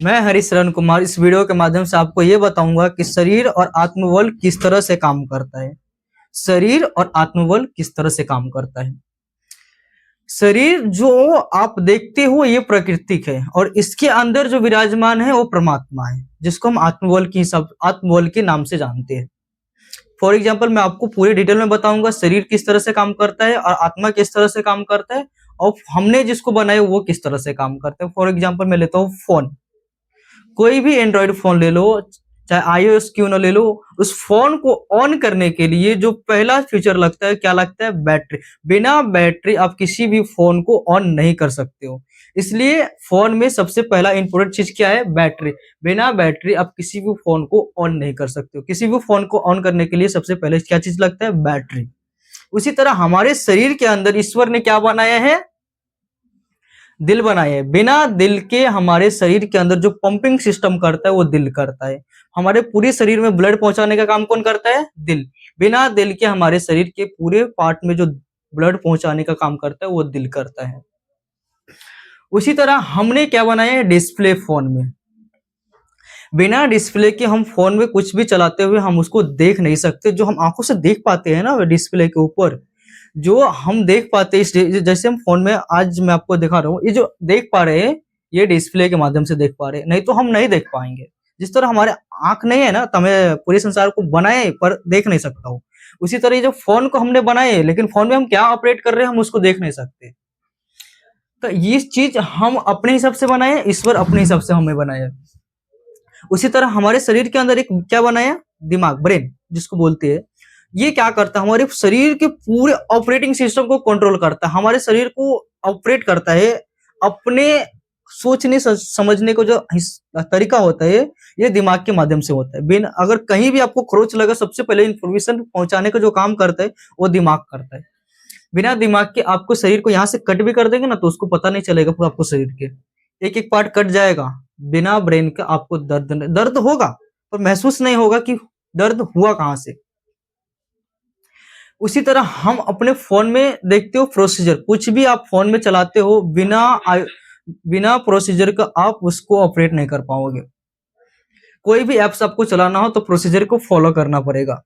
मैं हरीशरण कुमार इस वीडियो के माध्यम से आपको ये बताऊंगा कि शरीर और आत्मबल किस तरह से काम करता है। शरीर और आत्मबल किस तरह से काम करता है। शरीर जो आप देखते हो ये प्राकृतिक है और इसके अंदर जो विराजमान है वो परमात्मा है, जिसको हम आत्मबल के नाम से जानते हैं। फॉर एग्जाम्पल मैं आपको पूरे डिटेल में बताऊंगा शरीर किस तरह से काम करता है और आत्मा किस तरह से काम करता है और हमने जिसको बनाया वो किस तरह से काम करता है। फॉर एग्जाम्पल मैं लेता हूँ फोन। कोई भी एंड्रॉइड फोन ले लो, चाहे आईओएस क्यों ना ले लो, उस फोन को ऑन करने के लिए जो पहला फीचर लगता है क्या लगता है? बैटरी। बिना बैटरी आप किसी भी फोन को ऑन नहीं कर सकते हो। इसलिए फोन में सबसे पहला इंपॉर्टेंट चीज क्या है? बैटरी। बिना बैटरी आप किसी भी फोन को ऑन नहीं कर सकते हो। किसी भी फोन को ऑन करने के लिए सबसे पहले क्या चीज लगता है? बैटरी। उसी तरह हमारे शरीर के अंदर ईश्वर ने क्या बनाया है? दिल बनाए। बिना दिल के हमारे शरीर के अंदर जो पंपिंग सिस्टम करता है वो दिल करता है। हमारे पूरे शरीर में ब्लड पहुंचाने का काम कौन करता है? दिल। बिना दिल के हमारे शरीर के पूरे पार्ट में जो ब्लड पहुंचाने का काम करता है वो दिल करता है। उसी तरह हमने क्या बनाया है? डिस्प्ले फोन में। बिना डिस्प्ले के हम फोन में कुछ भी चलाते हुए हम उसको देख नहीं सकते। जो हम आंखों से देख पाते हैं ना डिस्प्ले के ऊपर, जो हम देख पाते हैं, जैसे हम फोन में आज मैं आपको दिखा रहा हूँ, ये जो देख पा रहे हैं ये डिस्प्ले के माध्यम से देख पा रहे हैं, नहीं तो हम नहीं देख पाएंगे। जिस तरह हमारे आंख नहीं है ना, तो हमें पूरे संसार को बनाए पर देख नहीं सकता हूँ, उसी तरह ये जो फोन को हमने बनाए लेकिन फोन में हम क्या ऑपरेट कर रहे हैं हम उसको देख नहीं सकते। तो ये चीज हम अपने हिसाब से बनाए, ईश्वर अपने हिसाब से हमें बनाया। उसी तरह हमारे शरीर के अंदर एक क्या बनाया? दिमाग, ब्रेन जिसको बोलते हैं। ये क्या करता है? हमारे शरीर के पूरे ऑपरेटिंग सिस्टम को कंट्रोल करता है। हमारे शरीर को ऑपरेट करता है अपने सोचने समझने को जो तरीका होता है ये दिमाग के माध्यम से होता है। बिन अगर कहीं भी आपको खरोच लगा, सबसे पहले इंफॉर्मेशन पहुंचाने का जो काम करता है वो दिमाग करता है। बिना दिमाग के आपको शरीर को यहाँ से कट भी कर देंगे ना तो उसको पता नहीं चलेगा। आपको शरीर के एक एक पार्ट कट जाएगा। बिना ब्रेन का आपको दर्द होगा पर महसूस नहीं होगा कि दर्द हुआ कहां से। उसी तरह हम अपने फोन में देखते हो प्रोसीजर, कुछ भी आप फोन में चलाते हो बिना प्रोसीजर का आप उसको ऑपरेट नहीं कर पाओगे। कोई भी एप्स आपको चलाना हो तो प्रोसीजर को फॉलो करना पड़ेगा।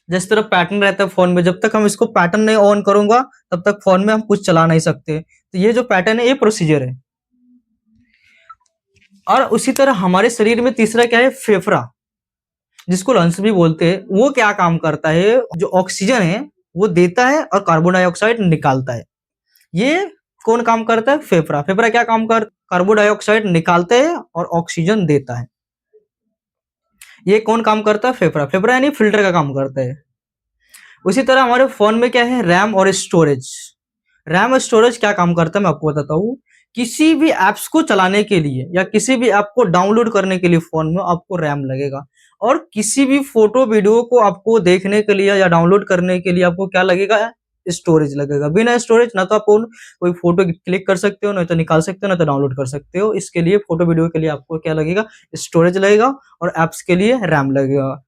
जिस तरह पैटर्न रहता है फोन में, जब तक हम इसको पैटर्न नहीं ऑन करूंगा तब तक फोन में हम कुछ चला नहीं सकते। तो ये जो पैटर्न है ये प्रोसीजर है। और उसी तरह हमारे शरीर में तीसरा क्या है? फेफड़ा, जिसको लंग्स भी बोलते हैं। वो क्या काम करता है? जो ऑक्सीजन है वो देता है और कार्बन डाइऑक्साइड निकालता है। ये कौन काम करता है? फेफड़ा। फेफड़ा क्या काम कर? कार्बन डाइऑक्साइड निकालता है और ऑक्सीजन देता है। ये कौन काम करता है? फेफड़ा। फेफड़ा यानी फिल्टर का काम करता है। उसी तरह हमारे फोन में क्या है? रैम और स्टोरेज। रैम और स्टोरेज क्या काम करता है मैं आपको बताता हूँ। किसी भी एप्स को चलाने के लिए या किसी भी ऐप को डाउनलोड करने के लिए फोन में आपको रैम लगेगा, और किसी भी फोटो वीडियो को आपको देखने के लिए या डाउनलोड करने के लिए आपको क्या लगेगा? स्टोरेज लगेगा। बिना स्टोरेज ना तो आप कोई फोटो क्लिक कर सकते हो, ना तो निकाल सकते हो, ना तो डाउनलोड कर सकते हो। इसके लिए फोटो वीडियो के लिए आपको क्या लगेगा? स्टोरेज लगेगा, और एप्स के लिए रैम लगेगा।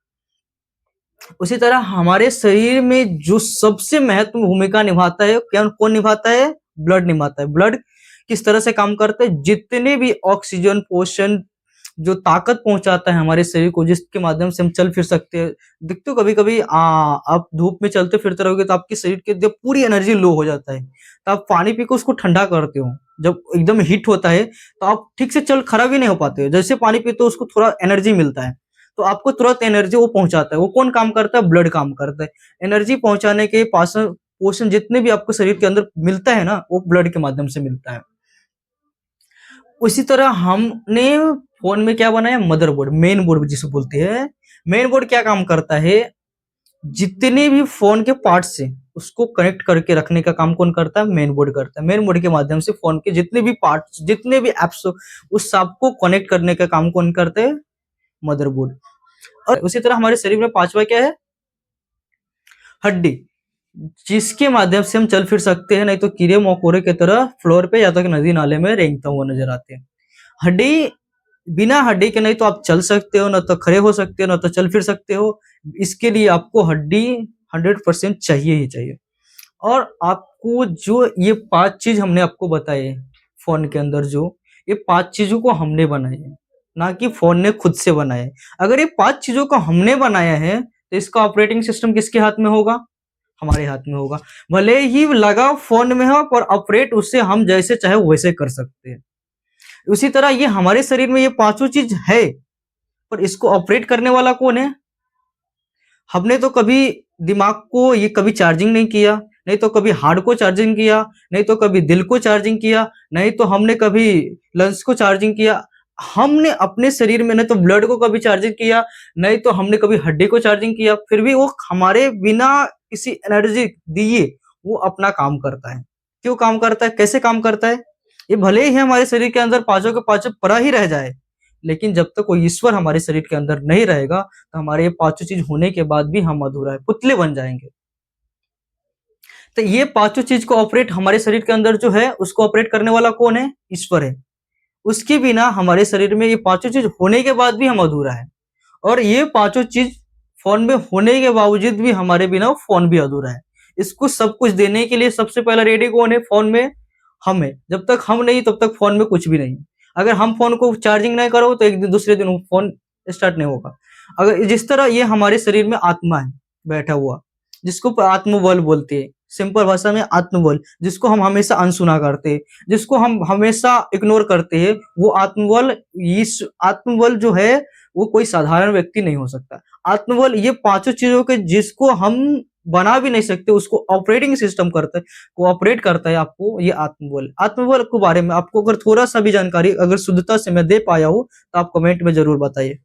उसी तरह हमारे शरीर में जो सबसे महत्वपूर्ण भूमिका निभाता है, क्या कौन निभाता है? ब्लड निभाता है। ब्लड किस तरह से काम करता है? जितने भी ऑक्सीजन पोषण जो ताकत पहुंचाता है हमारे शरीर को, जिसके माध्यम से हम चल फिर सकते हैं। देखते हो कभी कभी आप धूप में चलते फिरते रहोगे तो आपके शरीर के जब पूरी एनर्जी लो हो जाता है तो आप पानी पी के उसको ठंडा करते हो। जब एकदम हीट होता है तो आप ठीक से चल खड़ा भी नहीं हो पाते हो। जैसे पानी पीते हो उसको थोड़ा एनर्जी मिलता है तो आपको तुरंत एनर्जी वो पहुंचाता है। वो कौन काम करता है? ब्लड काम करता है। एनर्जी पहुंचाने के पाचन पोषण जितने भी आपको शरीर के अंदर मिलता है ना वो ब्लड के माध्यम से मिलता है। उसी तरह हमने फोन में क्या बनाया? मदरबोर्ड, मेन बोर्ड जिसे बोलते हैं। मेन बोर्ड क्या काम करता है? जितने भी फोन के पार्ट्स से उसको कनेक्ट करके रखने का काम कौन करता है? मेन बोर्ड करता है। मेन बोर्ड के माध्यम से फोन के जितने भी पार्ट्स, जितने भी एप्स उस सबको कनेक्ट करने का काम कौन करते हैं? मदरबोर्ड। और उसी तरह हमारे शरीर में पांचवा क्या है? हड्डी, जिसके माध्यम से हम चल फिर सकते हैं, नहीं तो कीड़े मकोड़े की तरह फ्लोर पे या तो नदी नाले में रेंगता हुआ नजर आते हैं। हड्डी, बिना हड्डी के नहीं तो आप चल सकते हो, ना तो खड़े हो सकते हो, ना तो चल फिर सकते हो। इसके लिए आपको हड्डी 100% चाहिए ही चाहिए। और आपको जो ये 5 चीज हमने आपको बताए फोन के अंदर, जो ये 5 चीजों को हमने बनाया है, ना कि फोन ने खुद से बनाया है। अगर ये 5 चीजों को हमने बनाया है तो इसका ऑपरेटिंग सिस्टम किसके हाथ में होगा? हमारे हाथ में होगा। भले ही लगा फोन में हो, पर ऑपरेट उससे हम जैसे चाहे वैसे कर सकते हैं। उसी तरह ये हमारे शरीर में ये पांचों चीज है, पर इसको ऑपरेट करने वाला कौन है? हमने तो कभी दिमाग को ये कभी चार्जिंग नहीं किया, नहीं तो कभी हार्ट को चार्जिंग किया, नहीं तो कभी दिल को चार्जिंग किया, नहीं तो हमने कभी लंग्स को चार्जिंग किया। हमने अपने शरीर में नहीं तो ब्लड को कभी चार्जिंग किया, नहीं तो हमने कभी हड्डी को चार्जिंग किया, फिर भी वो हमारे बिना किसी एनर्जी दिए वो अपना काम करता है। क्यों काम करता है? कैसे काम करता है? ये भले ही हमारे शरीर के अंदर पांचों के पांचों पड़ा ही रह जाए, लेकिन जब तक कोई ईश्वर हमारे शरीर के अंदर नहीं रहेगा तो हमारे ये पांचों चीज होने के बाद भी हम अधूरा है, पुतले बन जाएंगे। तो ये पांचों चीज को ऑपरेट हमारे शरीर के अंदर जो है उसको ऑपरेट करने वाला कौन है? ईश्वर है। उसके बिना हमारे शरीर में ये पांचों चीज होने के बाद भी हम अधूरा है, और ये पांचों चीज फोन में होने के बावजूद भी हमारे बिना फोन भी अधूरा है। इसको सब कुछ देने के लिए सबसे पहला रेडी कौन है फोन में? हम है। जब तक हम नहीं तब तक फोन में कुछ भी नहीं। अगर हम फोन को चार्जिंग नहीं करो तो एक दिन दूसरे दिन फोन स्टार्ट नहीं होगा। अगर जिस तरह ये हमारे शरीर में आत्मा है बैठा हुआ, जिसको आत्मबल बोलते हैं, सिंपल भाषा में आत्मबल, जिसको हम हमेशा अनसुना करते हैं, जिसको हम हमेशा इग्नोर करते हैं, वो आत्मबल, इस आत्मबल जो है वो कोई साधारण व्यक्ति नहीं हो सकता। आत्मबल ये पांचों चीजों के जिसको हम बना भी नहीं सकते उसको ऑपरेटिंग सिस्टम करता है, कोऑपरेट करता है आपको, ये आत्मबल। आत्मबल के बारे में आपको अगर थोड़ा सा भी जानकारी अगर शुद्धता से मैं दे पाया हूँ तो आप कमेंट में जरूर बताइए।